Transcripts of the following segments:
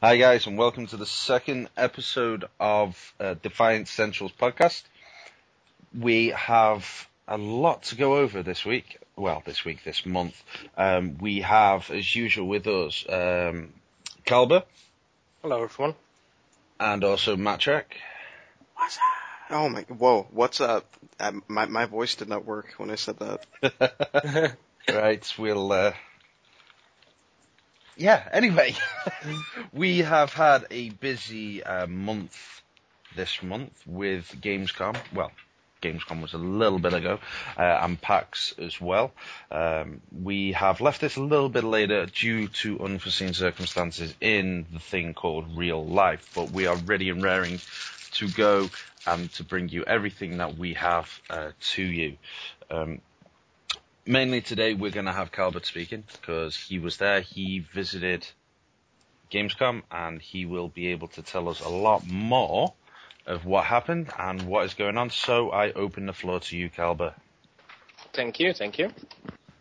Hi guys, and welcome to the second episode of Defiance Central's podcast. We have a lot to go over this week. Well, this month. We have, as usual with us, Kalbuir. Hello, everyone. And also Matrek. What's up? Oh my! Whoa! What's up? My voice did not work when I said that. Right, we'll. Yeah. Anyway, we have had a busy month this month with Gamescom. Well, Gamescom was a little bit ago, and PAX as well. We have left this a little bit later due to unforeseen circumstances in the thing called real life, but we are ready and raring to go and to bring you everything that we have to you. Mainly today we're going to have Kalbuir speaking because he was there, he visited Gamescom, and he will be able to tell us a lot more of what happened and what is going on. So I open the floor to you, Kalbuir. Thank you.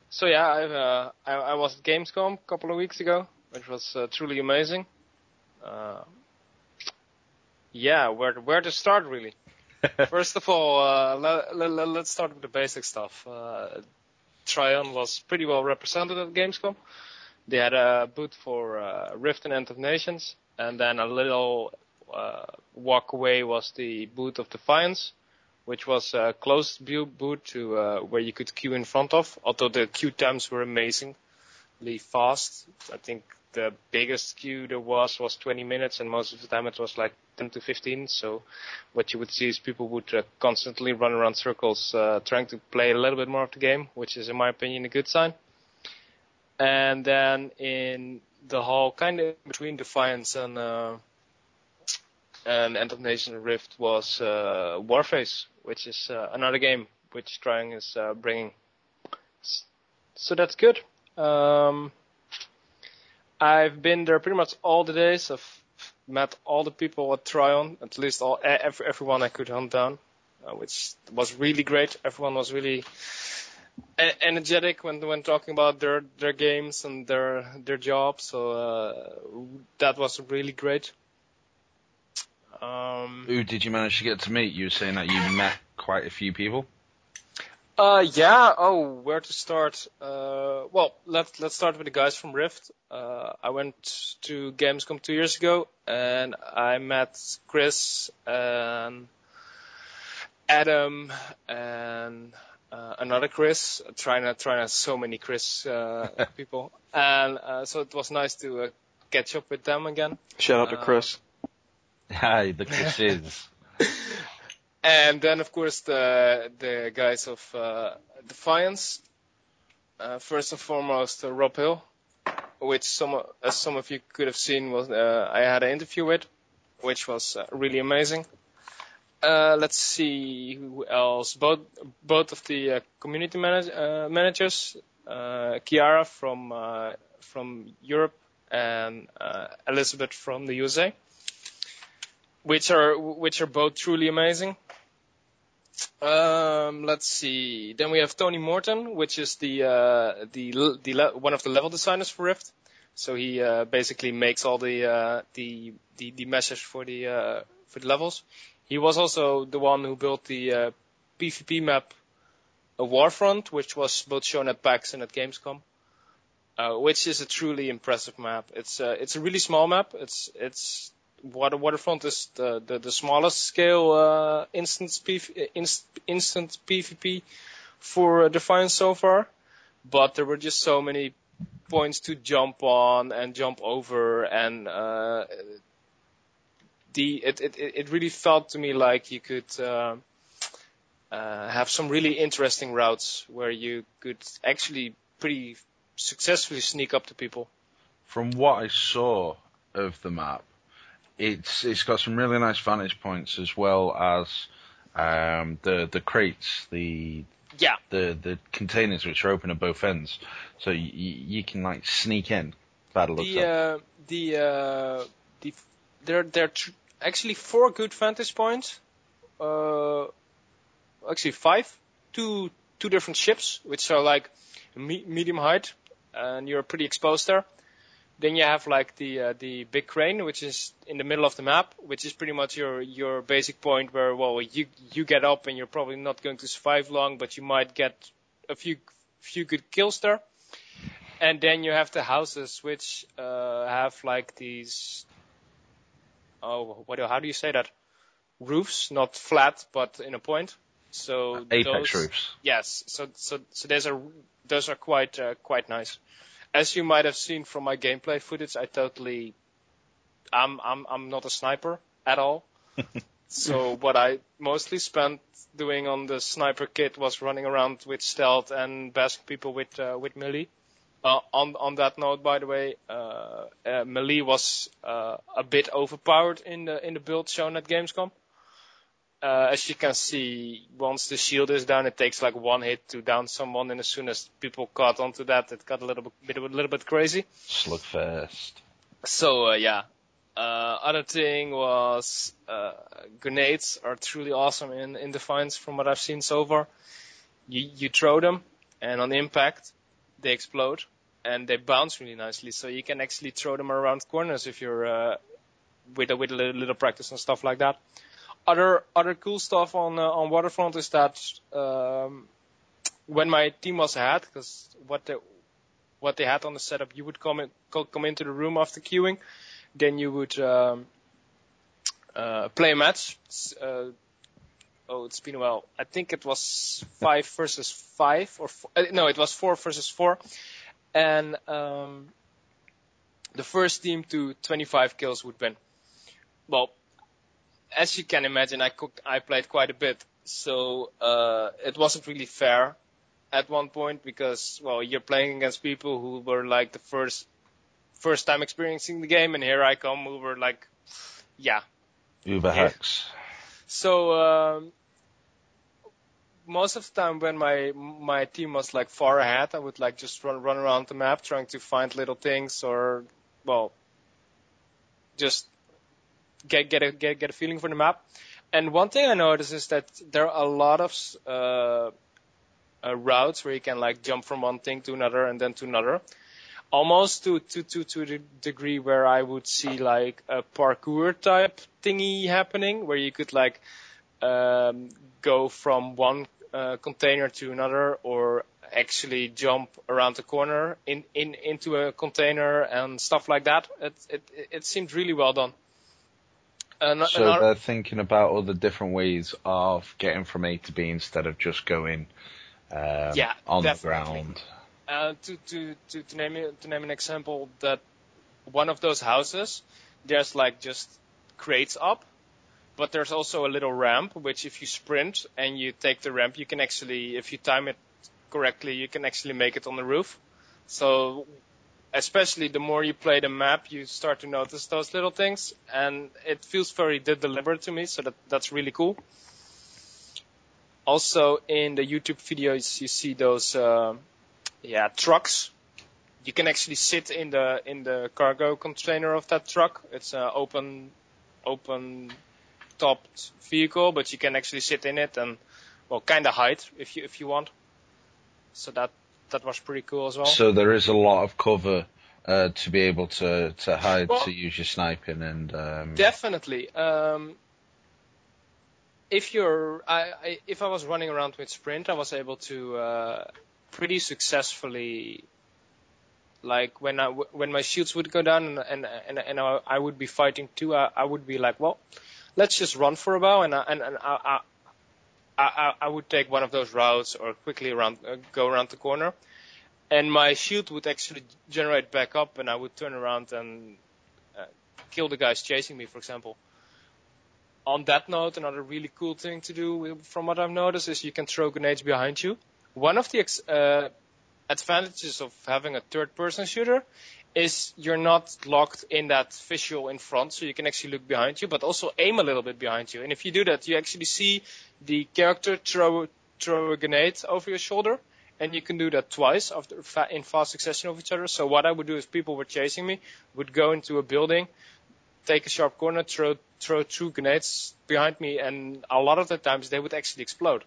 So yeah, I was at Gamescom a couple of weeks ago, which was truly amazing. Where to start really? First of all, let's start with the basic stuff. Tryon was pretty well represented at Gamescom. They had a booth for Rift and End of Nations, and then a little walk away was the booth of Defiance, which was a closed view booth to where you could queue in front of, although the queue times were amazingly fast. I think the biggest queue there was 20 minutes, and most of the time it was like 10 to 15. So what you would see is people would constantly run around circles trying to play a little bit more of the game, which is, in my opinion, a good sign. And then in the hall, kind of between Defiance and End of Nation Rift was Warface, which is another game which Tryon is bringing. So that's good. I've been there pretty much all the days. I've met all the people at Tryon, at least everyone I could hunt down, which was really great. Everyone was really energetic when talking about their games and their jobs. So that was really great. Who did you manage to get to meet? You were saying that you met quite a few people. Yeah. Oh, where to start? Well, let's start with the guys from Rift. I went to Gamescom 2 years ago, and I met Chris and Adam and another Chris. Trying so many Chris people, and so it was nice to catch up with them again. Shout out to Chris. Hi, the Chris's. And then, of course, the guys of Defiance. First and foremost, Rob Hill, which as some of you could have seen, was I had an interview with, which was really amazing. Let's see who else. Both of the community managers, Kiara from Europe and Elizabeth from the USA, which are both truly amazing. Let's see. Then we have Tony Morton, which is the one of the level designers for Rift. So he basically makes all the measures for the levels. He was also the one who built the PvP map, Warfront, which was both shown at PAX and at Gamescom, which is a truly impressive map. It's a really small map. Waterfront is the smallest scale instant PvP for Defiance so far, but there were just so many points to jump on and jump over, and it really felt to me like you could have some really interesting routes where you could actually pretty successfully sneak up to people. From what I saw of the map, it's got some really nice vantage points, as well as the crates, the containers which are open at both ends, so you can like sneak in. Bad looks up. There are actually 4 good vantage points. Actually 5. Two different ships, which are like medium height, and you're pretty exposed there. Then you have like the big crane, which is in the middle of the map, which is pretty much your basic point where, well, you get up and you're probably not going to survive long, but you might get a few good kills there. And then you have the houses, which have like these, how do you say that? Roofs, not flat, but in a point. So apex roofs. Yes. So those are quite nice. As you might have seen from my gameplay footage, I'm not a sniper at all. So what I mostly spent doing on the sniper kit was running around with stealth and basking people with melee. On that note, by the way, melee was a bit overpowered in the build shown at Gamescom. As you can see, once the shield is down, it takes like one hit to down someone, and as soon as people caught onto that, it got a little bit crazy. Slugfest. So other thing was grenades are truly awesome in Defiance from what I've seen so far. You throw them, and on impact, they explode, and they bounce really nicely. So you can actually throw them around corners if you're with a little practice and stuff like that. Other cool stuff on Waterfront is that when my team was ahead, because what they had on the setup, you would come into the room after queuing, then you would play a match. It's been a while. I think it was 5 versus 5, it was 4 versus 4, and the first team to 25 kills would win. Well, as you can imagine, I played quite a bit, so it wasn't really fair at one point because, well, you're playing against people who were like the first time experiencing the game, and here I come who were like, Uber hacks. So most of the time when my team was like far ahead, I would like just run around the map trying to find little things or, well, just get a feeling for the map. And one thing I noticed is that there are a lot of routes where you can like jump from one thing to another and then to another, almost to the degree where I would see like a parkour type thingy happening, where you could like go from one container to another, or actually jump around the corner into a container and stuff like that. It seemed really well done. So they're thinking about all the different ways of getting from A to B instead of just going on the ground. To name an example, that one of those houses, there's like just crates up, but there's also a little ramp, which if you sprint and you take the ramp, you can actually, if you time it correctly, you can actually make it on the roof. So especially the more you play the map, you start to notice those little things, and it feels very deliberate to me, so that's really cool. Also, in the YouTube videos, you see those trucks. You can actually sit in the cargo container of that truck. It's an open topped vehicle, but you can actually sit in it and, well, kind of hide if you want. So that was pretty cool as well. So there is a lot of cover to be able to hide, to use your sniping and. Definitely. If I was running around with sprint, I was able to pretty successfully, like when my shields would go down and I would be fighting too, I would be like, well, let's just run for a while, and I would take one of those routes or quickly go around the corner, and my shield would actually generate back up, and I would turn around and kill the guys chasing me, for example. On that note, another really cool thing to do, from what I've noticed, is you can throw grenades behind you. One of the advantages of having a third-person shooter is you're not locked in that visual in front, so you can actually look behind you, but also aim a little bit behind you. And if you do that, you actually see the character throw a grenade over your shoulder, and you can do that twice in fast succession of each other. So what I would do is people were chasing me, would go into a building, take a sharp corner, throw 2 grenades behind me, and a lot of the times they would actually explode.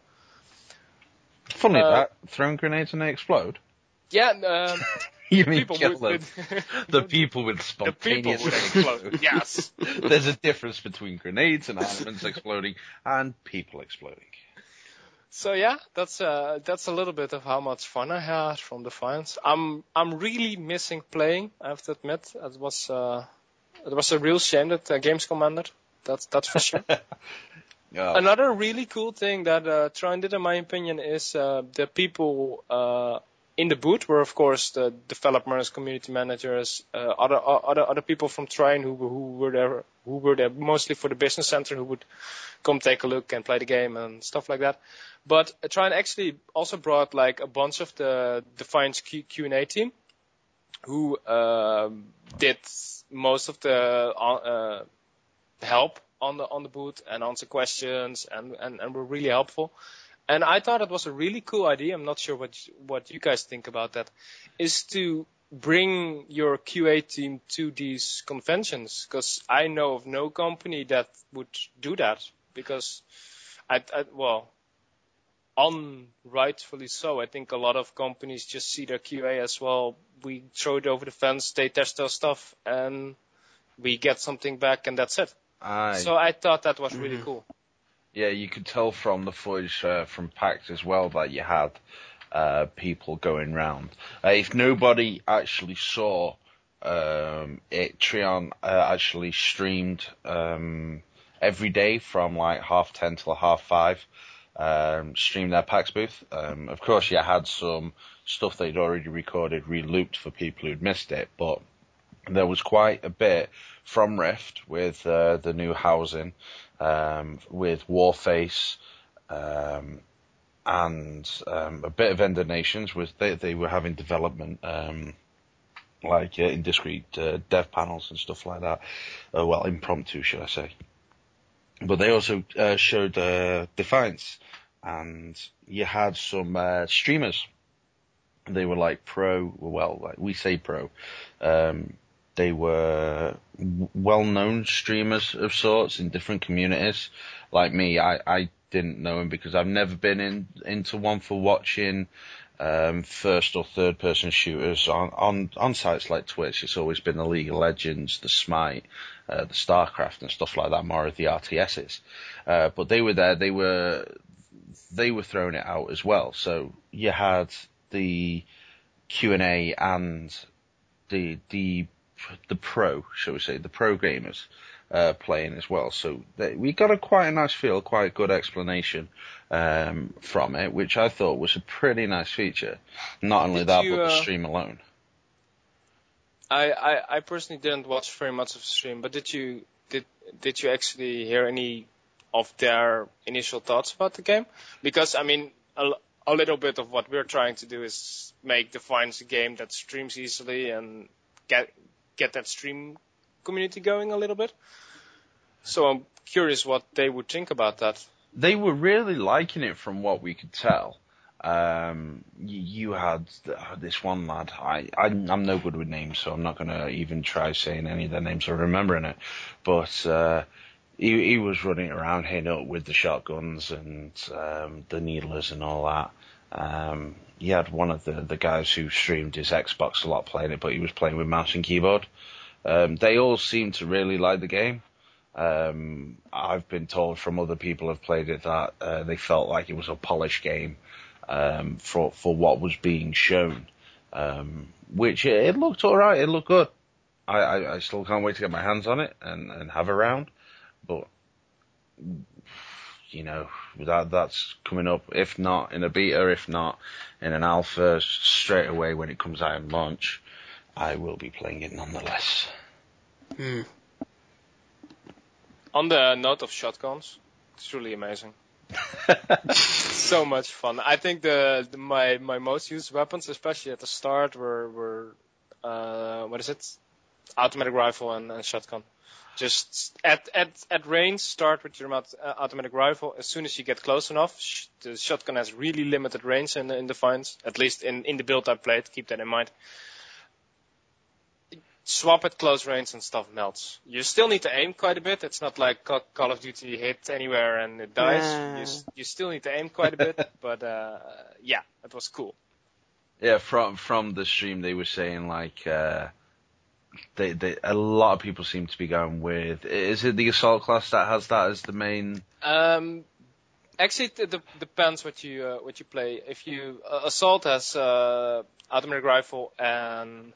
Funny that, throwing grenades and they explode? Yeah, You mean people kill would, them? The people with the people spontaneous would explode. Yes. There's a difference between grenades and elements exploding and people exploding. So yeah, that's a little bit of how much fun I had from Defiance. I'm really missing playing. I have to admit, it was a real shame that Gamescom ended. That's for sure. Oh. Another really cool thing that Trine did, in my opinion, is the people in the booth were, of course, the developers, community managers, other people from Trine who were there mostly for the business center, who would come take a look and play the game and stuff like that. But Trine actually also brought like a bunch of the Defiance Q&A team, who did most of the help on the booth and answer questions and were really helpful. And I thought it was a really cool idea. I'm not sure what you guys think about that, is to bring your QA team to these conventions, because I know of no company that would do that, because well, unrightfully so. I think a lot of companies just see their QA as, well, we throw it over the fence, they test our stuff, and we get something back, and that's it. So I thought that was really cool. Yeah, you could tell from the footage from PAX as well that you had people going round. If nobody actually saw it, Trion actually streamed every day from like 10:30 till 5:30. Streamed their PAX booth. Of course, you had some stuff they'd already recorded re-looped for people who'd missed it, but there was quite a bit from Rift with the new housing, with Warface, and a bit of Ender Nations. They were having development, like in discrete dev panels and stuff like that. Well, impromptu, should I say. But they also showed Defiance, and you had some streamers. They were like pro, well, like we say pro. They were well-known streamers of sorts in different communities. Like me, I didn't know them because I've never been into one for watching first or third person shooters on sites like Twitch. It's always been the League of Legends, the Smite, the StarCraft and stuff like that, more of the RTSs. But they were there, they were throwing it out as well. So you had the Q&A and the pro, shall we say, the pro gamers playing as well. So we got quite a nice feel, quite a good explanation from it, which I thought was a pretty nice feature. Not only that, but the stream alone. I personally didn't watch very much of the stream, but did you actually hear any of their initial thoughts about the game? Because I mean, a little bit of what we're trying to do is make Defiance a game that streams easily and get that stream community going a little bit. So I'm curious what they would think about that. They were really liking it from what we could tell. You had this one lad. I'm no good with names, so I'm not going to even try saying any of their names or remembering it. But he was running around hitting up with the shotguns and the needlers and all that. He had one of the guys who streamed his Xbox a lot playing it, but he was playing with mouse and keyboard. They all seemed to really like the game. I've been told from other people who've played it that they felt like it was a polished game for what was being shown, which it looked all right. It looked good. I still can't wait to get my hands on it and have a round, but you know, that's coming up, if not in a beta, if not in an alpha, straight away when it comes out in launch, I will be playing it nonetheless. On the note of shotguns, it's truly amazing. So much fun. I think my most used weapons, especially at the start, were automatic rifle and shotgun. Just at range, start with your automatic rifle. As soon as you get close enough, the shotgun has really limited range in Defiance. At least in the build I played, keep that in mind. Swap at close range and stuff melts. You still need to aim quite a bit. It's not like Call of Duty, you hit anywhere and it dies. You still need to aim quite a bit, but yeah, it was cool. Yeah, from the stream they were saying like they a lot of people seem to be going with. Is it the assault class that has that as the main? Actually, it depends what you play. If you assault has automatic rifle and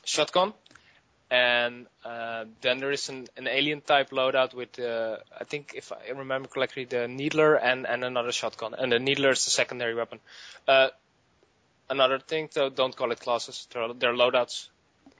shotgun, and then there is an alien type loadout with I think if I remember correctly the needler and another shotgun, and the needler is the secondary weapon. Another thing, though, don't call it classes. They're loadouts.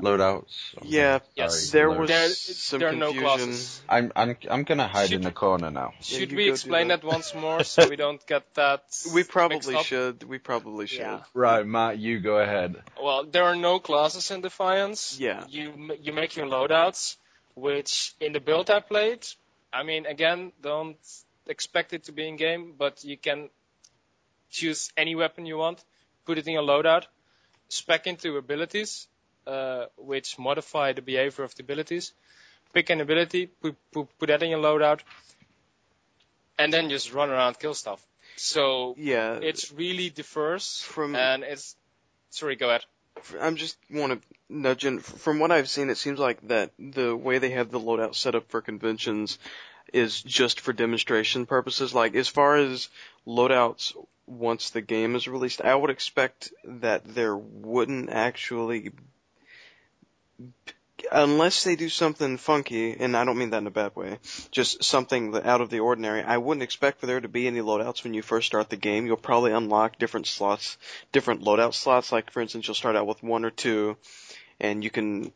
Loadouts. Yeah, Yes. there was There are some no confusion. classes. I'm gonna hide in the corner now. Should you we go do explain that. that once more so we don't get that? We probably mixed up? should. We probably should. Yeah. Right, Matt, you go ahead. Well, there are no classes in Defiance. Yeah. You make your loadouts, which in the build I played, I mean, again, don't expect it to be in game, but you can choose any weapon you want, put it in your loadout, spec into abilities, which modify the behavior of the abilities. Pick an ability, put that in your loadout, and then just run around, kill stuff. So Yeah. it's really diverse, From- and it's. Sorry, go ahead. I'm just want to nudge in. From what I've seen, it seems like that the way they have the loadout set up for conventions is just for demonstration purposes. Like, as far as loadouts, once the game is released, I would expect that there wouldn't actually, unless they do something funky, and I don't mean that in a bad way, just something out of the ordinary, I wouldn't expect for there to be any loadouts when you first start the game. You'll probably unlock different slots, different loadout slots. Like, for instance, you'll start out with 1 or 2, and you can,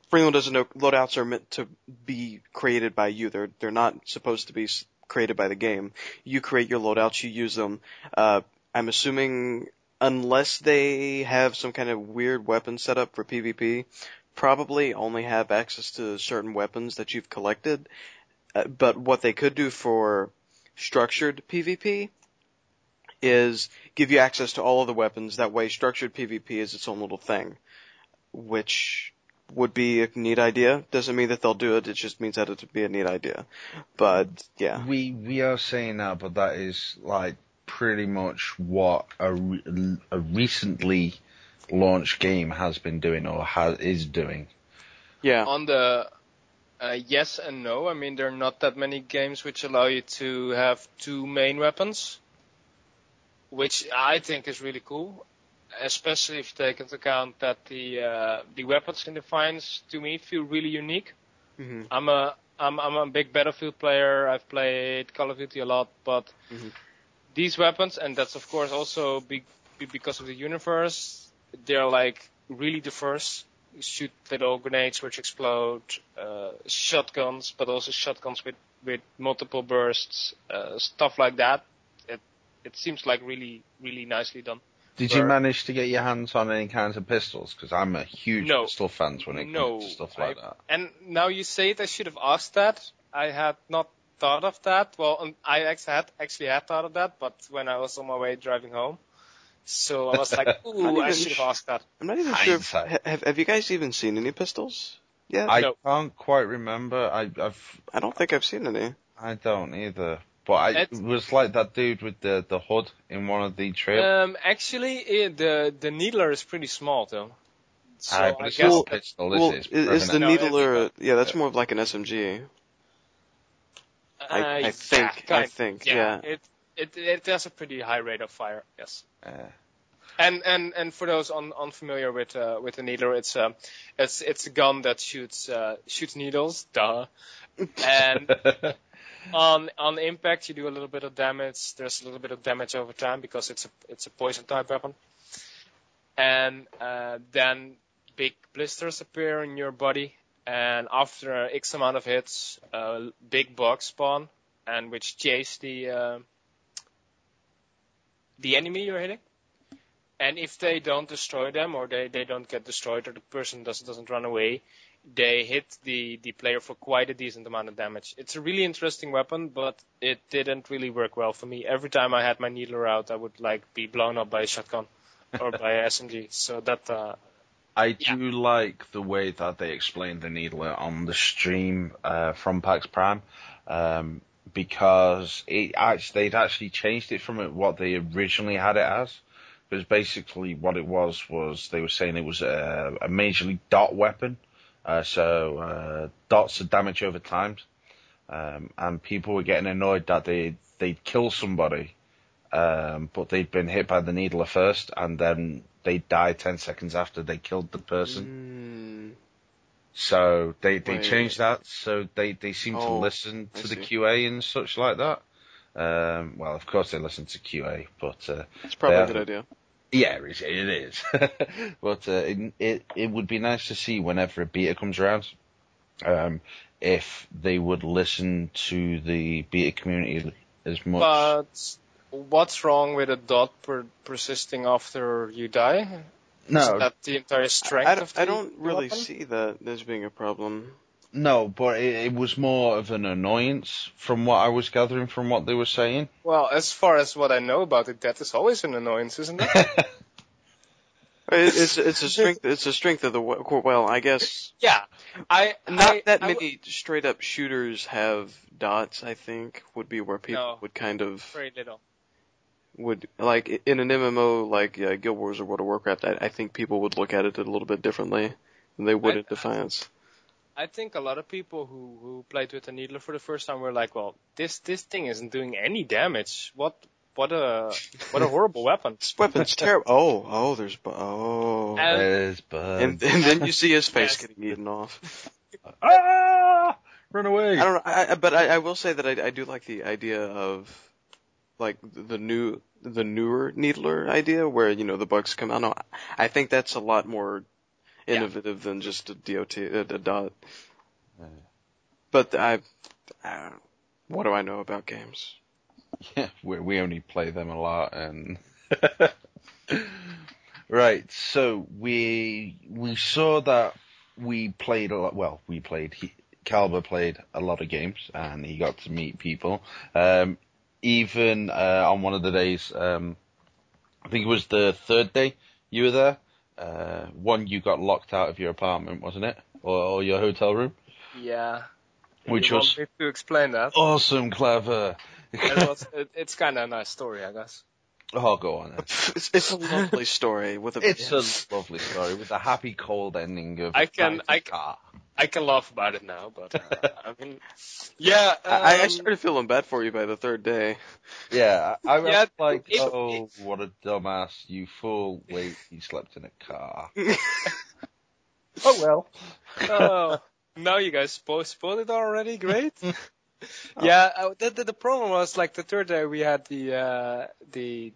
for anyone who doesn't know, loadouts are meant to be created by you. They're not supposed to be created by the game. You create your loadouts, you use them. I'm assuming, unless they have some kind of weird weapon set up for PvP, probably only have access to certain weapons that you've collected. But what they could do for structured PvP is give you access to all of the weapons. That way, structured PvP is its own little thing, which would be a neat idea. Doesn't mean that they'll do it. It just means that it would be a neat idea. But yeah, We are saying that, but that is like pretty much what a recently launched game has been doing or is doing. yeah. On the yes and no, I mean, there are not that many games which allow you to have 2 main weapons, which I think is really cool, especially if you take into account that the weapons in Defiance, to me, feel really unique. Mm-hmm. I'm a big Battlefield player. I've played Call of Duty a lot, but these weapons, and that's of course also because of the universe, they're like really diverse. You shoot little grenades which explode, shotguns, but also shotguns with multiple bursts, stuff like that. It seems like really, really nicely done. Did you manage to get your hands on any kinds of pistols? Because I'm a huge pistol fan when it comes to stuff like that. And now you say it, I should have asked that. I had not thought of that. Well, I actually had thought of that, but when I was on my way driving home. So I was like, ooh, I should have asked that. I'm not even sure. Have you guys even seen any pistols? Yeah. I can't quite remember. I don't think I've seen any. I don't either. But it was like that dude with the hood in one of the trailers. Actually, the needler is pretty small though. So but I it's guess not a pistol, is the needler? Yeah, that's more of like an SMG. I think. Yeah. It has a pretty high rate of fire. Yes. And for those unfamiliar with the needler, it's a gun that shoots needles. Duh. And on impact, you do a little bit of damage. There's a little bit of damage over time because it's a poison type weapon. And then big blisters appear in your body, and after X amount of hits, big bugs spawn, and which chase the enemy you're hitting. And if they don't destroy them, or they don't get destroyed, or the person doesn't run away, they hit the player for quite a decent amount of damage. It's a really interesting weapon, but it didn't really work well for me. Every time I had my needler out, I would be blown up by a shotgun or by a SMG. So that I do like the way that they explained the needler on the stream from PAX Prime, because they'd actually changed it from what they originally had it as. Because basically what it was they were saying it was a majorly dot weapon. So dots are damage over time. And people were getting annoyed that they'd kill somebody, but they'd been hit by the needler first, and then they'd die 10 seconds after they killed the person. So they changed that, so they seem to listen to the QA and such like that. Well, of course they listen to QA, but it's probably a good idea. Yeah, it is. But it would be nice to see whenever a beta comes around, if they would listen to the beta community as much. But what's wrong with a dot persisting after you die? No, is that the entire strength of the I don't really weapon? see that as being a problem. No, but it was more of an annoyance from what I was gathering from what they were saying. Well, as far as what I know about it, that is always an annoyance, isn't it? It's a strength. It's a strength of the well, I guess. Yeah, Not that many straight up shooters have dots. I think would be where people would kind of very little. Would like in an MMO like Guild Wars or World of Warcraft. I think people would look at it a little bit differently than they would at Defiance. I think a lot of people who played with the Needler for the first time were like, well, this thing isn't doing any damage. What a horrible weapon. This weapon's terrible. There's bugs. And then you see his face getting eaten off. Run away. I don't know, but I will say that I do like the idea of like the newer Needler idea where, the bugs come out. No, I think that's a lot more innovative than just a dot. But what do I know about games? Yeah, we only play them a lot, and right. So we saw that we played a lot. Well, Kalbuir played a lot of games, and he got to meet people. Even on one of the days, I think it was the third day you were there. One, you got locked out of your apartment, wasn't it, or your hotel room? Yeah. Which you was want me to explain that? Awesome, clever. It's kind of a nice story, I guess. Oh, go on. It's a lovely story with a. It's a lovely story with a happy cold ending of. I can laugh about it now, but I mean, yeah. I started feeling bad for you by the third day. Yeah, I was like, what a dumbass, you fool! Wait, you slept in a car. Oh well. Oh, now you guys spoiled it already. Great. Yeah, the problem was like the third day we had the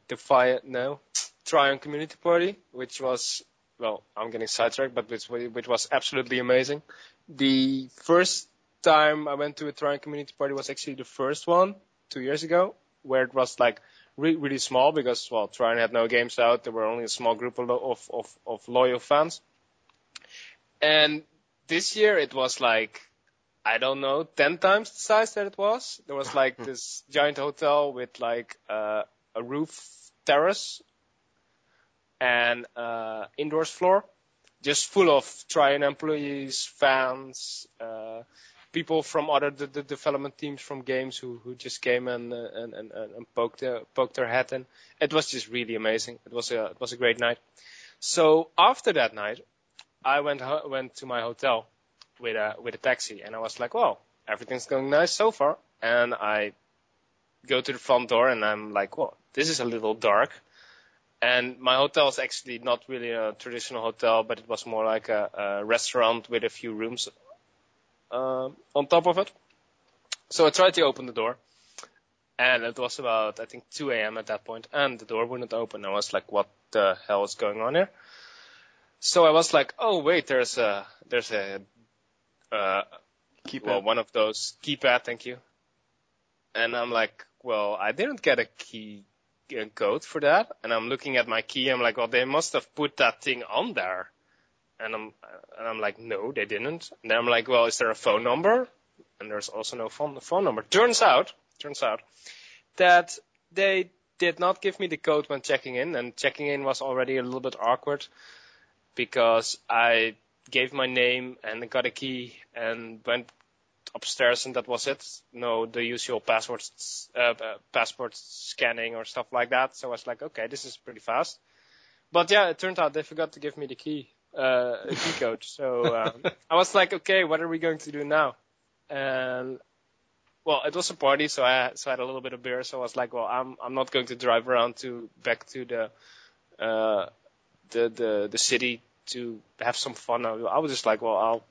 Tryon community party, which was, well, I'm getting sidetracked, but which was absolutely amazing. The first time I went to a Tryon community party was actually the first one 2 years ago, where it was like really small because, well, Tryon had no games out. There were only a small group of loyal fans. And this year it was like, I don't know, 10 times the size that it was. There was like this giant hotel with like a roof terrace and indoors floor, just full of Tryon employees, fans, people from other the development teams from games who just came and poked their hat in. It was just really amazing. It was a great night. So after that night, I went to my hotel with a taxi, and I was like, well, everything's going nice so far. And I go to the front door, and I'm like, well, this is a little dark. And my hotel is actually not really a traditional hotel, but it was more like a restaurant with a few rooms on top of it. So I tried to open the door, and it was about, I think, 2 a.m. at that point, and the door wouldn't open. I was like, what the hell is going on here? So I was like, oh wait, there's a keypad. One of those keypad, thank you. And I'm like, well, I didn't get a code for that. And I'm looking at my key. I'm like, well, they must have put that thing on there. And I'm like, no, they didn't. And then I'm like, well, is there a phone number? And there's also no phone number. Turns out that they did not give me the code when checking in, and checking in was already a little bit awkward because I gave my name and got a key and went upstairs, and that was it. No, the usual passport scanning or stuff like that. So I was like, okay, this is pretty fast. But yeah, it turned out they forgot to give me the key code. So I was like, okay, what are we going to do now? And well, it was a party, so I had a little bit of beer. So I was like, well, I'm not going to drive around back to the city to have some fun. I was just like, well,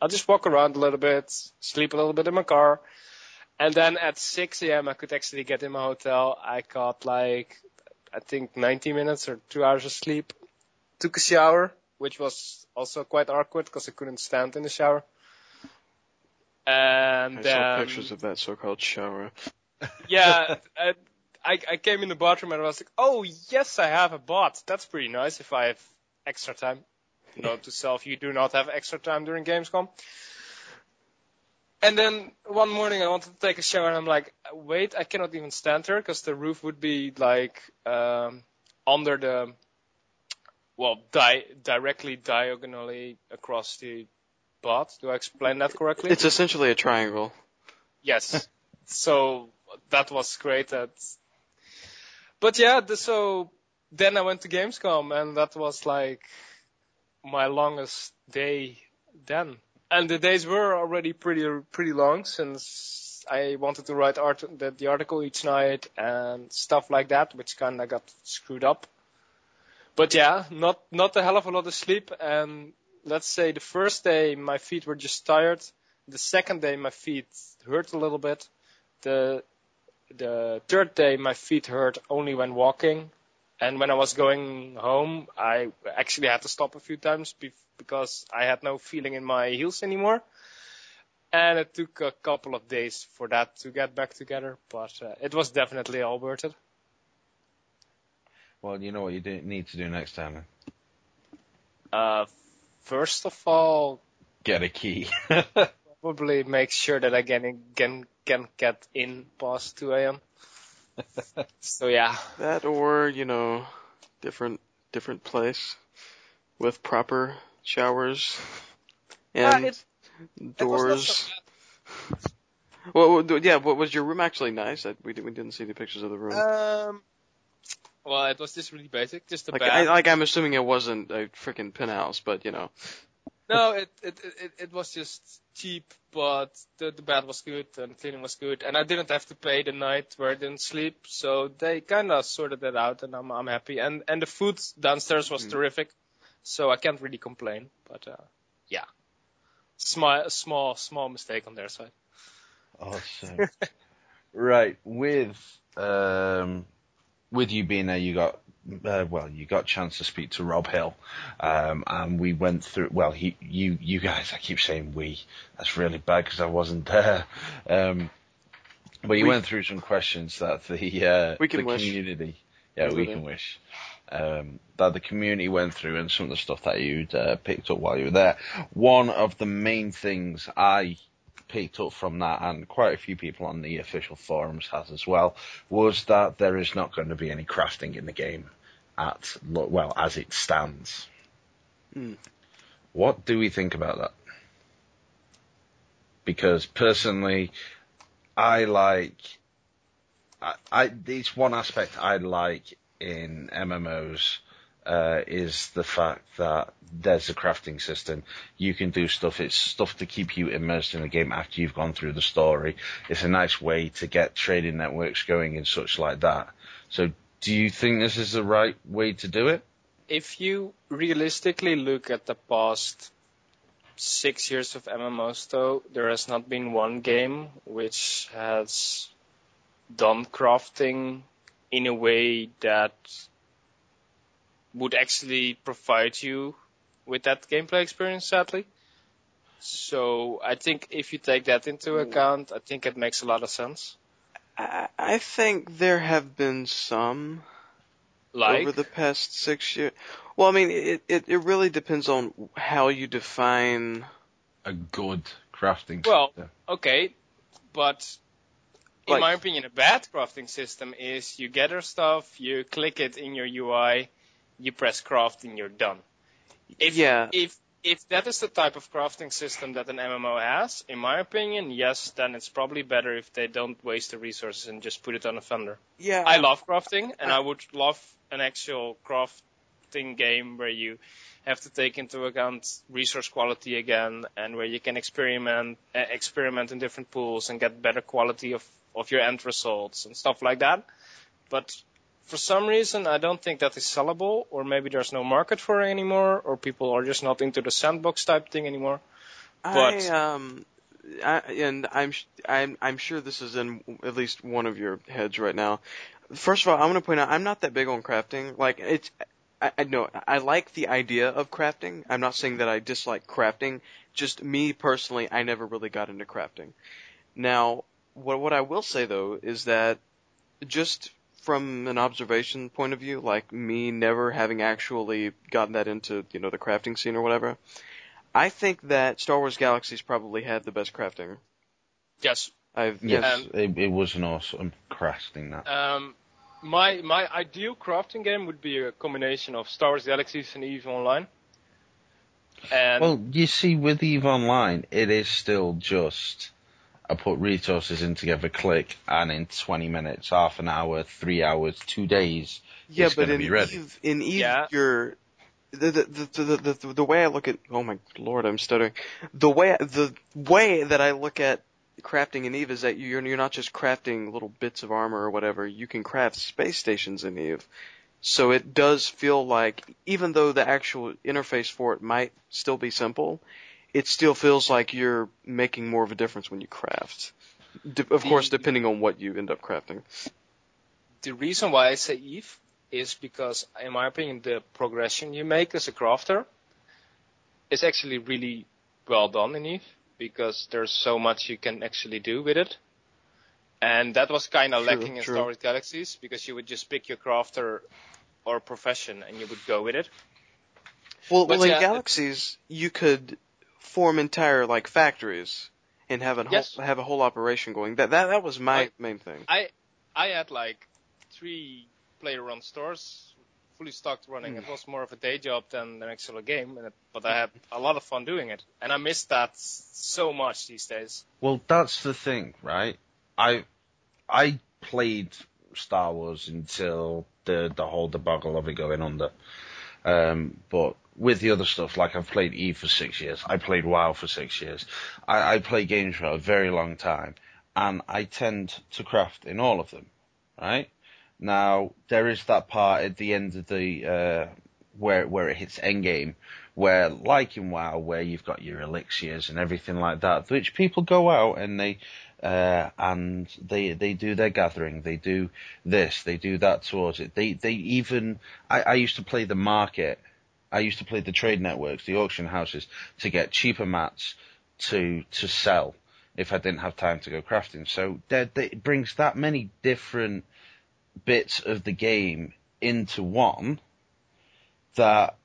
I'll just walk around a little bit, sleep a little bit in my car, and then at 6 a.m. I could actually get in my hotel. I got like, I think 90 minutes or 2 hours of sleep. Took a shower, which was also quite awkward because I couldn't stand in the shower. And I saw pictures of that so-called shower. Yeah, I came in the bathroom and I was like, oh, yes, I have a bot. That's pretty nice if I have extra time. Note to self, you do not have extra time during Gamescom. And then one morning I wanted to take a shower and I'm like, wait, I cannot even stand here because the roof would be like under the, well, directly diagonally across the bot. Do I explain that correctly? It's essentially a triangle. Yes. So that was great. But yeah, so then I went to Gamescom and that was like my longest day then. And the days were already pretty long since I wanted to write the article each night and stuff like that, which kind of got screwed up. But yeah, not a hell of a lot of sleep. And let's say the first day my feet were just tired. The second day my feet hurt a little bit. The third day my feet hurt only when walking. And when I was going home, I actually had to stop a few times because I had no feeling in my heels anymore. And it took a couple of days for that to get back together, but it was definitely all worth it. Well, you know what you need to do next time, then? First of all, Get a key. probably make sure that I can get in past 2 a.m. So yeah. That or, different place with proper showers and doors. Well, yeah, what was your room actually nice? We didn't see the pictures of the room. Well, it was just really basic, just a like, bed. I'm assuming it wasn't a freaking penthouse, but No, it was just cheap, but the bed was good and cleaning was good, and I didn't have to pay the night where I didn't sleep, so they kind of sorted that out, and I'm happy. And the food downstairs was terrific, so I can't really complain. But yeah, small mistake on their side. Awesome. Right, with you being there, you got a chance to speak to Rob Hill, and we went through. Well, you guys, I keep saying we. That's really bad because I wasn't there. But you went through some questions that the community, we can wish, that the community went through, and some of the stuff that you'd picked up while you were there. One of the main things I picked up from that, and quite a few people on the official forums has as well, was that there is not going to be any crafting in the game as it stands. What do we think about that? Because personally, it's one aspect I like in MMOs, is the fact that there's a crafting system. You can do stuff. It's stuff to keep you immersed in the game after you've gone through the story. It's a nice way to get trading networks going and such like that. So do you think this is the right way to do it? If you realistically look at the past 6 years of MMOs, though, there has not been one game which has done crafting in a way that would actually provide you with that gameplay experience, sadly. So I think if you take that into account, I think it makes a lot of sense. I think there have been some over the past 6 years. Well, I mean, it really depends on how you define a good crafting system. Well, okay, but in my opinion, a bad crafting system is you gather stuff, you click it in your UI, you press craft, and you're done. If that is the type of crafting system that an MMO has, in my opinion, yes, then it's probably better if they don't waste the resources and just put it on a vendor. Yeah. I love crafting, and I would love an actual craft crafting game where you have to take into account resource quality again, and where you can experiment in different pools and get better quality of your end results and stuff like that. But for some reason, I don't think that is sellable, or maybe there's no market for it anymore, or people are just not into the sandbox type thing anymore. But I'm sure this is in at least one of your heads right now. First of all, I want to point out I'm not that big on crafting. Like I like the idea of crafting. I'm not saying that I dislike crafting. Just me personally, I never really got into crafting. Now, what I will say though is that just from an observation point of view, like me never having actually gotten that into, the crafting scene or whatever, I think that Star Wars Galaxies probably had the best crafting. Yes. It was an awesome crafting that. My ideal crafting game would be a combination of Star Wars Galaxies and EVE Online. And well, you see, with EVE Online, it is still just I put resources in together, click, and in 20 minutes, half an hour, 3 hours, 2 days, it's going to be ready. In EVE, you're the way I look at, oh my lord, I'm stuttering. The way that I look at crafting in EVE is that you're not just crafting little bits of armor or whatever. You can craft space stations in EVE. So it does feel like, even though the actual interface for it might still be simple, it still feels like you're making more of a difference when you craft. Of course, depending on what you end up crafting. The reason why I say EVE is because, in my opinion, the progression you make as a crafter is actually really well done in EVE, because there's so much you can actually do with it. And that was kind of lacking in Star Wars Galaxies, because you would just pick your crafter or profession and you would go with it. Well, in Galaxies, you could form entire factories and have a whole operation going. That was my main thing. I had 3 player-run stores fully stocked running. It was more of a day job than an actual game, but I had a lot of fun doing it, and I miss that so much these days. Well, that's the thing, right? I played Star Wars until the whole debacle of it going under, but with the other stuff, I've played EVE for 6 years, I played WoW for 6 years, I play games for a very long time, and I tend to craft in all of them, right? Now, there is that part at the end of the where it hits endgame, where, like in WoW, where you've got your elixirs and everything like that, which people go out and they do their gathering, they do this, they do that towards it. They even I used to play the market, I used to play the trade networks, the auction houses, to get cheaper mats to sell if I didn't have time to go crafting. So it brings that many different bits of the game into one, that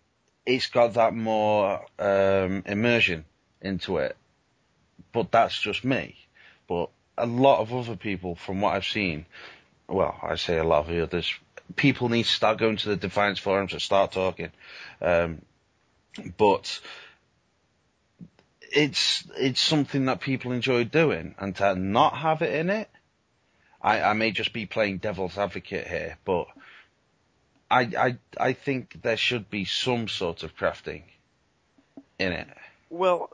it's got that more immersion into it. But that's just me. But a lot of other people, from what I've seen, well, I say a lot of the others, people need to start going to the Defiance forums and start talking. But it's something that people enjoy doing, and to not have it in it, I may just be playing devil's advocate here, but I think there should be some sort of crafting in it. Well,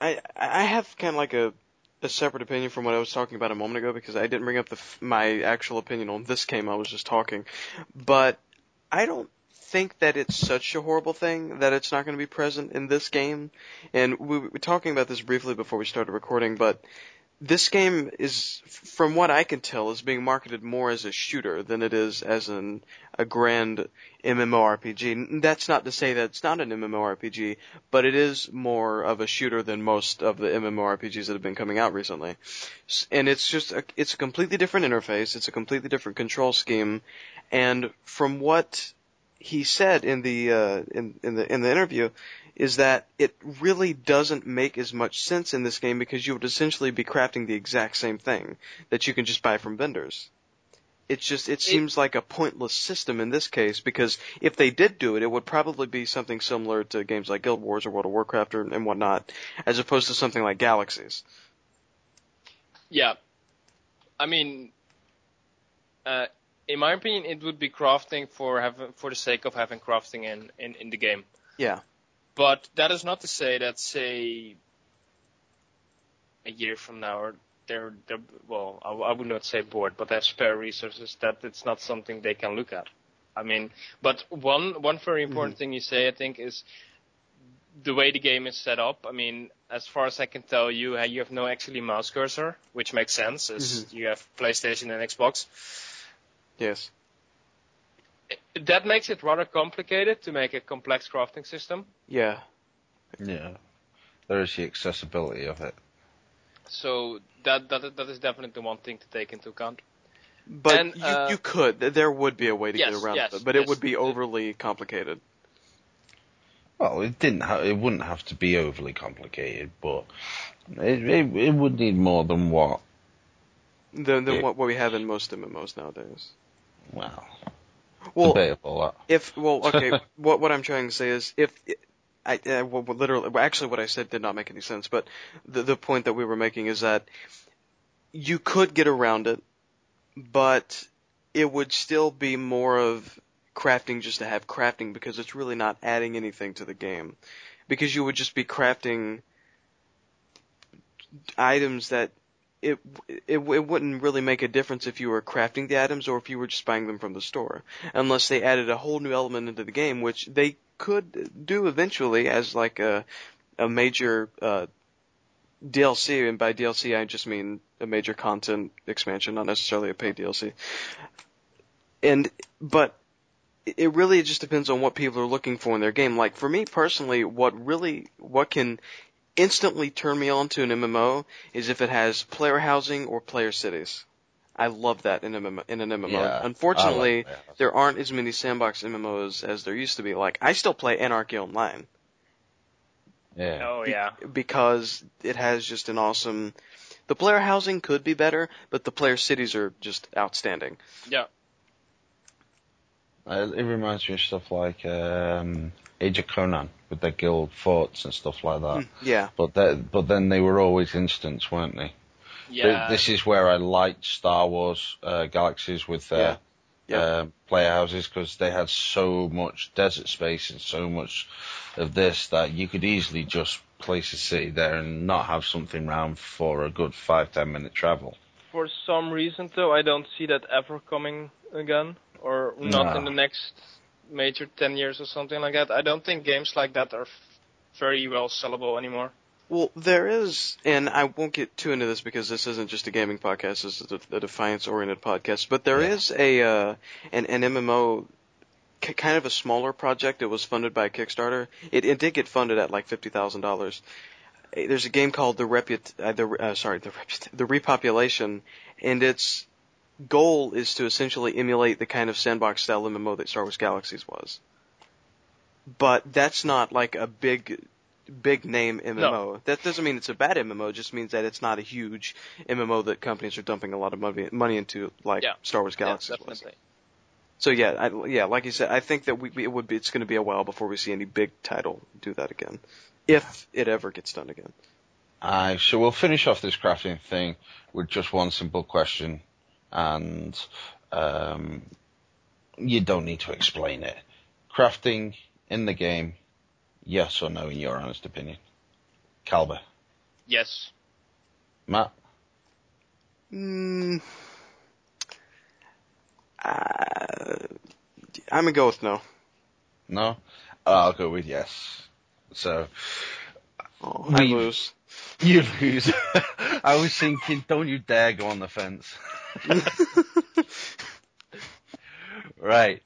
I have kind of a separate opinion from what I was talking about a moment ago, because I didn't bring up my actual opinion on this game. I was just talking, but I don't think that it's such a horrible thing that it's not going to be present in this game. And we were talking about this briefly before we started recording, but this game is, from what I can tell, is being marketed more as a shooter than it is as a grand MMORPG. That's not to say that it's not an MMORPG, but it is more of a shooter than most of the MMORPGs that have been coming out recently. And it's a completely different interface, it's a completely different control scheme, and from what he said in the interview, is that it really doesn't make as much sense in this game, because you would essentially be crafting the exact same thing that you can just buy from vendors. It seems like a pointless system in this case, because if they did do it, it would probably be something similar to games like Guild Wars or World of Warcraft and whatnot, as opposed to something like Galaxies. Yeah. I mean, In my opinion, it would be crafting for the sake of having crafting in the game. Yeah. But that is not to say that, say, a year from now, or I would not say bored, but they have spare resources, that it's not something they can look at. I mean, but one very important thing you say, I think, is the way the game is set up. I mean, as far as I can tell, you have no actually mouse cursor, which makes sense, as you have PlayStation and Xbox. Yes. That makes it rather complicated to make a complex crafting system. Yeah. Yeah. There is the accessibility of it. So that is definitely one thing to take into account. But you could. There would be a way to get around it, but it would be overly complicated. Well, it wouldn't have to be overly complicated, but it would need more than what what we have in most MMOs nowadays. Well, debatable. That. What I'm trying to say is actually what I said did not make any sense, but the point that we were making is that you could get around it, but it would still be more of crafting just to have crafting, because it's really not adding anything to the game. Because you would just be crafting items that it wouldn't really make a difference if you were crafting the items or if you were just buying them from the store. Unless they added a whole new element into the game, which they could do eventually as like a major DLC, and by DLC I just mean a major content expansion, not necessarily a paid DLC. But it really just depends on what people are looking for in their game. Like for me personally, what can instantly turn me on to an MMO is if it has player housing or player cities. I love that in an MMO. Yeah, unfortunately, there aren't as many sandbox MMOs as there used to be. Like, I still play Anarchy Online. Yeah. Oh, yeah. Because it has just an awesome... The player housing could be better, but the player cities are just outstanding. Yeah. It reminds me of stuff like Age of Conan with their guild forts and stuff like that. Yeah. But then they were always instants, weren't they? Yeah. This is where I liked Star Wars Galaxies with their player houses, because they had so much desert space and so much of this that you could easily just place a city there and not have something round for a good 5-10 minute travel. For some reason, though, I don't see that ever coming again, or not in the next major 10 years or something like that. I don't think games like that are very well sellable anymore. Well, there is, and I won't get too into this because this isn't just a gaming podcast, this is a Defiance-oriented podcast, but there is an MMO, kind of a smaller project. It was funded by a Kickstarter. It did get funded at like $50,000. There's a game called The Repopulation, and its goal is to essentially emulate the kind of sandbox-style MMO that Star Wars Galaxies was. But that's not like a big name MMO. No. That doesn't mean it's a bad MMO, it just means that it's not a huge MMO that companies are dumping a lot of money into, like Star Wars Galaxies was. So like you said, I think that it's going to be a while before we see any big title do that again, if it ever gets done again. So we'll finish off this crafting thing with just one simple question, and you don't need to explain it. Crafting in the game, yes or no, in your honest opinion? Kalbuir? Yes. Matt? I'm going to go with no. No? I'll go with yes. So... I lose. You lose. I was thinking, don't you dare go on the fence. Right.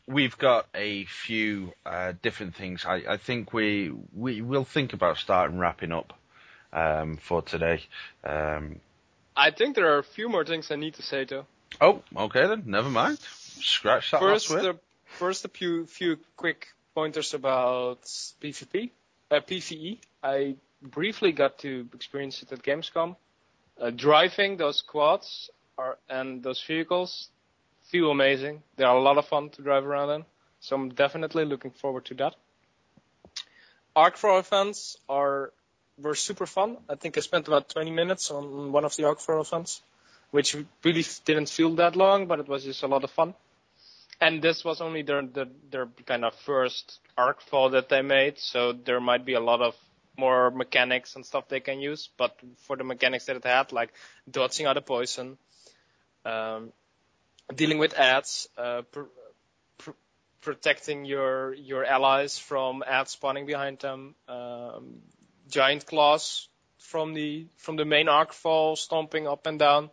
We've got a few different things. I think we will think about starting wrapping up for today. I think there are a few more things I need to say, though. Oh, okay then. Never mind. Scratch that last bit. First, a few quick pointers about PvE. I briefly got to experience it at Gamescom. Driving those quads and those vehicles feel amazing. They are a lot of fun to drive around in, so I'm definitely looking forward to that. Arc Throw events were super fun. I think I spent about 20 minutes on one of the Arc Throw events. which really didn't feel that long, but it was just a lot of fun. And this was only their kind of first arcfall that they made, so there might be a lot of more mechanics and stuff they can use. But for the mechanics that it had, like dodging out of poison, dealing with ads, protecting your allies from ads spawning behind them, giant claws from the main arcfall stomping up and down,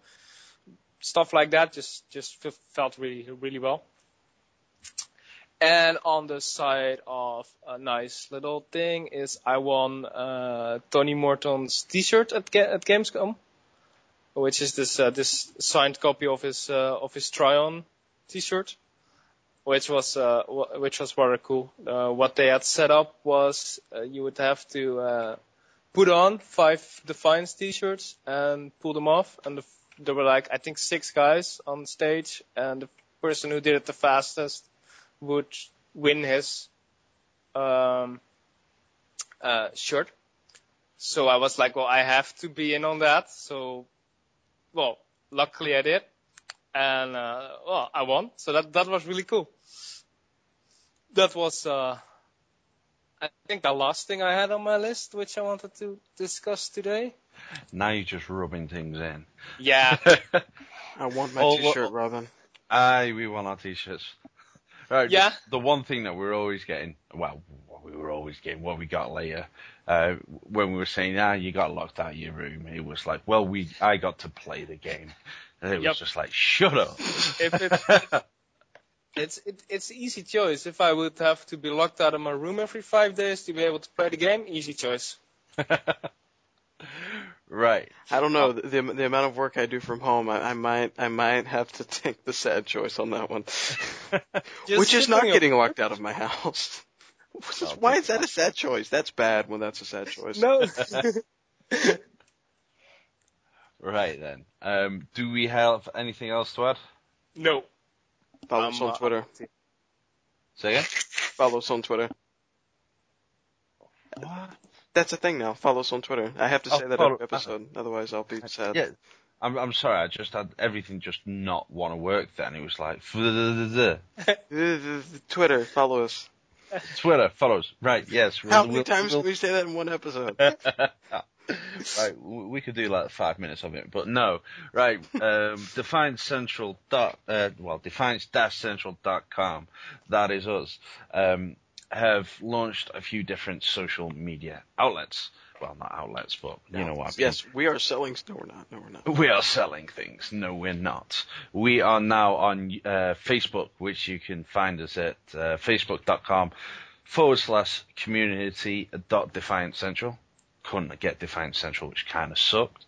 stuff like that just felt really, really well. And on the side of a nice little thing is I won Tony Morton's T-shirt at Gamescom, which is this signed copy of his Tryon T-shirt, which was very cool. What they had set up was you would have to put on 5 Defiance T-shirts and pull them off, and there were like I think 6 guys on stage, and the person who did it the fastest would win his shirt. So I was like, well, I have to be in on that. So, well, luckily I did, and well, I won. So that was really cool. That was, I think, the last thing I had on my list, which I wanted to discuss today. Now you're just rubbing things in. Yeah. I want my T-shirt, Robin. Aye, we want our T-shirts. Right, Yeah. The one thing that we're always getting, what we got later, when we were saying, you got locked out of your room, it was like, well, I got to play the game. And it was just like, shut up. It's easy choice. If I would have to be locked out of my room every 5 days to be able to play the game, easy choice. Right. I don't know the amount of work I do from home. I might have to take the sad choice on that one, which is not getting locked out of my house. Why is that a sad choice? That's bad when that's a sad choice. No. Right then. Do we have anything else to add? No. Follow us on Twitter. Say again? Follow us on Twitter. What? That's a thing now. Follow us on Twitter. I have to say that every episode, otherwise I'll be sad. Yeah, I'm sorry. I just had everything just not want to work. Then it was like Twitter. Follow us. Twitter. Follow us. Right. Yes. How many times did we say that in one episode? Right. We could do like 5 minutes of it, but no. Right. Defiance Central. Defiance-Central.com. That is us. Have launched a few different social media outlets. Well, not outlets, but you know what I mean. Yes, we are selling. No, we're not. We are selling things. No, we're not. We are now on Facebook, which you can find us at facebook.com/community.defiancecentral. Couldn't get Defiance Central, which kind of sucked.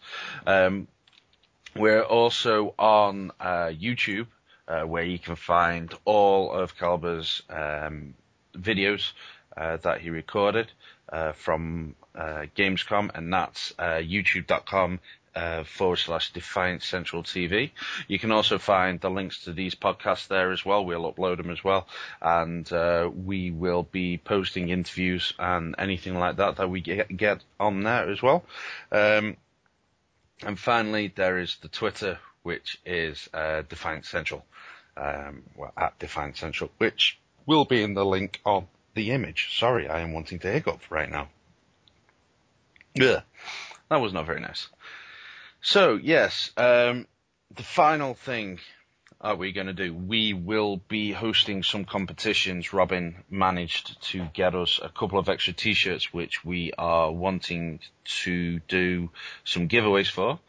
We're also on YouTube, where you can find all of Kalbuir's videos that he recorded from Gamescom, and that's youtube.com/Defiance Central TV. You can also find the links to these podcasts there as well. We'll upload them as well, and we will be posting interviews and anything like that we get on there as well. And finally, there is the Twitter, which is Defiance Central, at Defiance Central, which will be in the link on the image. Sorry, I am wanting to hiccup right now. Ugh, that was not very nice. So, yes, the final thing are we going to do? We will be hosting some competitions. Robin managed to get us a couple of extra T-shirts, which we are wanting to do some giveaways for.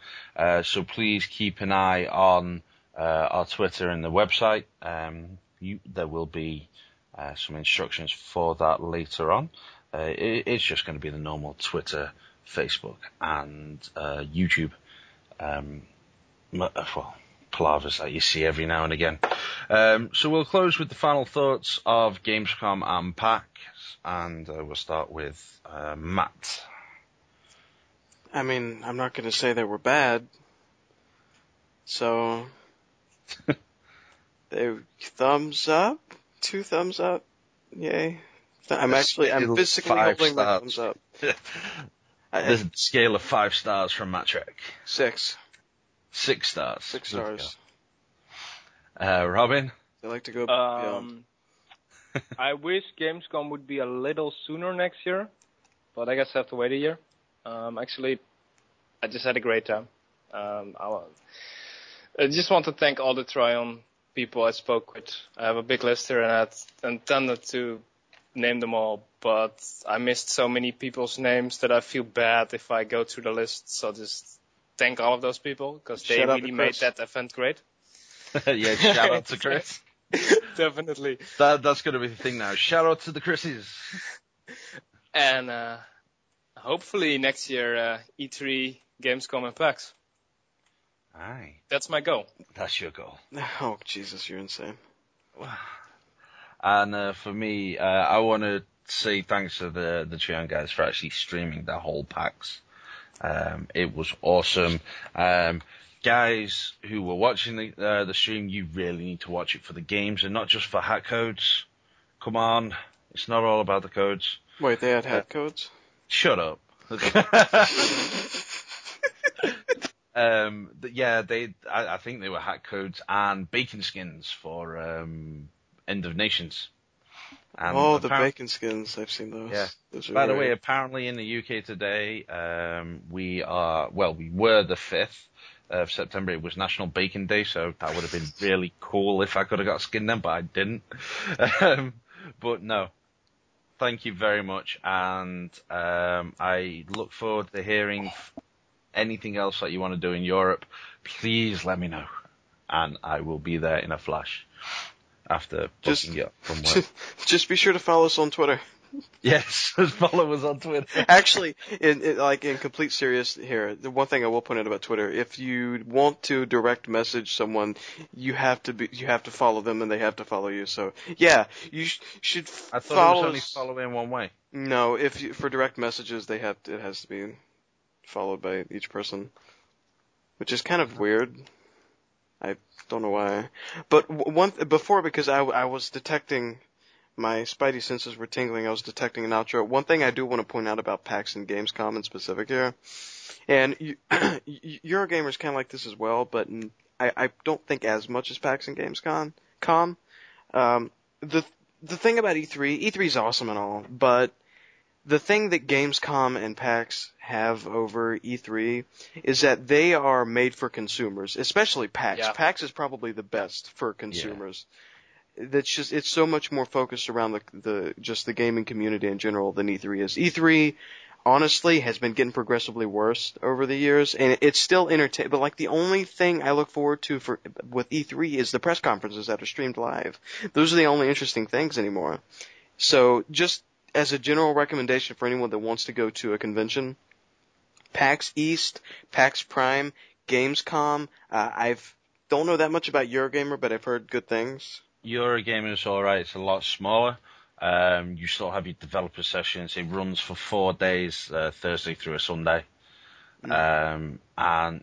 So please keep an eye on our Twitter and the website. There will be some instructions for that later on. It's just going to be the normal Twitter, Facebook, and YouTube palavers that you see every now and again. So we'll close with the final thoughts of Gamescom and PAX, and we'll start with Matt. I mean, I'm not going to say they were bad. So, they thumbs up, 2 thumbs up, yay. I'm physically holding my thumbs up. There's a scale of 5 stars from Matt Trek. 6. 6 stars. 6 stars. Robin? They like to go beyond. I wish Gamescom would be a little sooner next year, but I guess I have to wait a year. Actually, I just had a great time. I just want to thank all the Tryon people I spoke with. I have a big list here, and I intended to name them all, but I missed so many people's names that I feel bad if I go through the list. So just thank all of those people, because they really made that event great. Yeah, shout out to Chris. Definitely. That's going to be the thing now. Shout out to the Chris's. And hopefully next year, E3, Gamescom, and PAX. Aye. That's my goal. That's your goal. Oh, Jesus, you're insane. And for me, I want to say thanks to the Trion guys for actually streaming the whole PAX. It was awesome. Guys who were watching the stream, you really need to watch it for the games and not just for hat codes. Come on, it's not all about the codes. Wait, they had hat codes? Shut up. Yeah, I think they were hat codes and bacon skins for End of Nations. And the bacon skins, I've seen those. Yeah. Those are By the way, apparently in the UK today, we were the 5th of September. It was National Bacon Day, so that would have been really cool if I could have got skin then, but I didn't. But no, thank you very much, and I look forward to hearing anything else that you want to do in Europe. Please let me know, and I will be there in a flash after booking it from work. Just be sure to follow us on Twitter. Yes, follow us on Twitter. Actually, in complete serious here, the one thing I will point out about Twitter, if you want to direct message someone, you have to follow them and they have to follow you. So yeah, you should follow. I thought it was only following one way. No, for direct messages, it has to be followed by each person, which is kind of weird. I don't know why, but because I was detecting. My spidey senses were tingling. I was detecting an outro. One thing I do want to point out about PAX and Gamescom in specific here, and Eurogamer's kind of like this as well, but I don't think as much as PAX and Gamescom. The thing about E3 is awesome and all, but the thing that Gamescom and PAX have over E3 is that they are made for consumers, especially PAX. Yeah. PAX is probably the best for consumers. Yeah. It's so much more focused around the gaming community in general than E3 is. E3, honestly, has been getting progressively worse over the years, and it's still entertaining. But the only thing I look forward to with E3 is the press conferences that are streamed live. Those are the only interesting things anymore. So, just as a general recommendation for anyone that wants to go to a convention, PAX East, PAX Prime, Gamescom. I don't know that much about Eurogamer, but I've heard good things. Eurogamer is alright, it's a lot smaller. You still have your developer sessions. It runs for 4 days, Thursday through a Sunday. And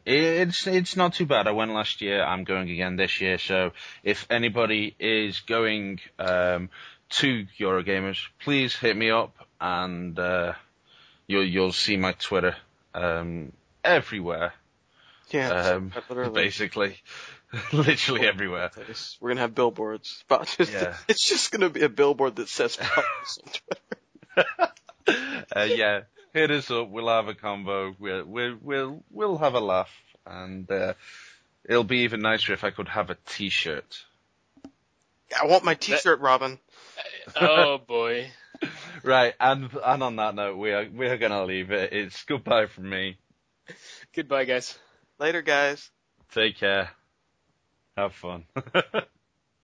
it's not too bad. I went last year, I'm going again this year, so if anybody is going to Eurogamers, please hit me up and you'll see my Twitter everywhere. Yeah, basically. Literally everywhere. We're gonna have billboards. It's just gonna be a billboard that says "follow us on Twitter." Yeah, hit us up. We'll have a convo. We'll have a laugh, and it'll be even nicer if I could have a T-shirt. I want my T-shirt, Robin. Oh boy. Right, and on that note, we are gonna leave it. It's goodbye from me. Goodbye, guys. Later, guys. Take care. Have fun.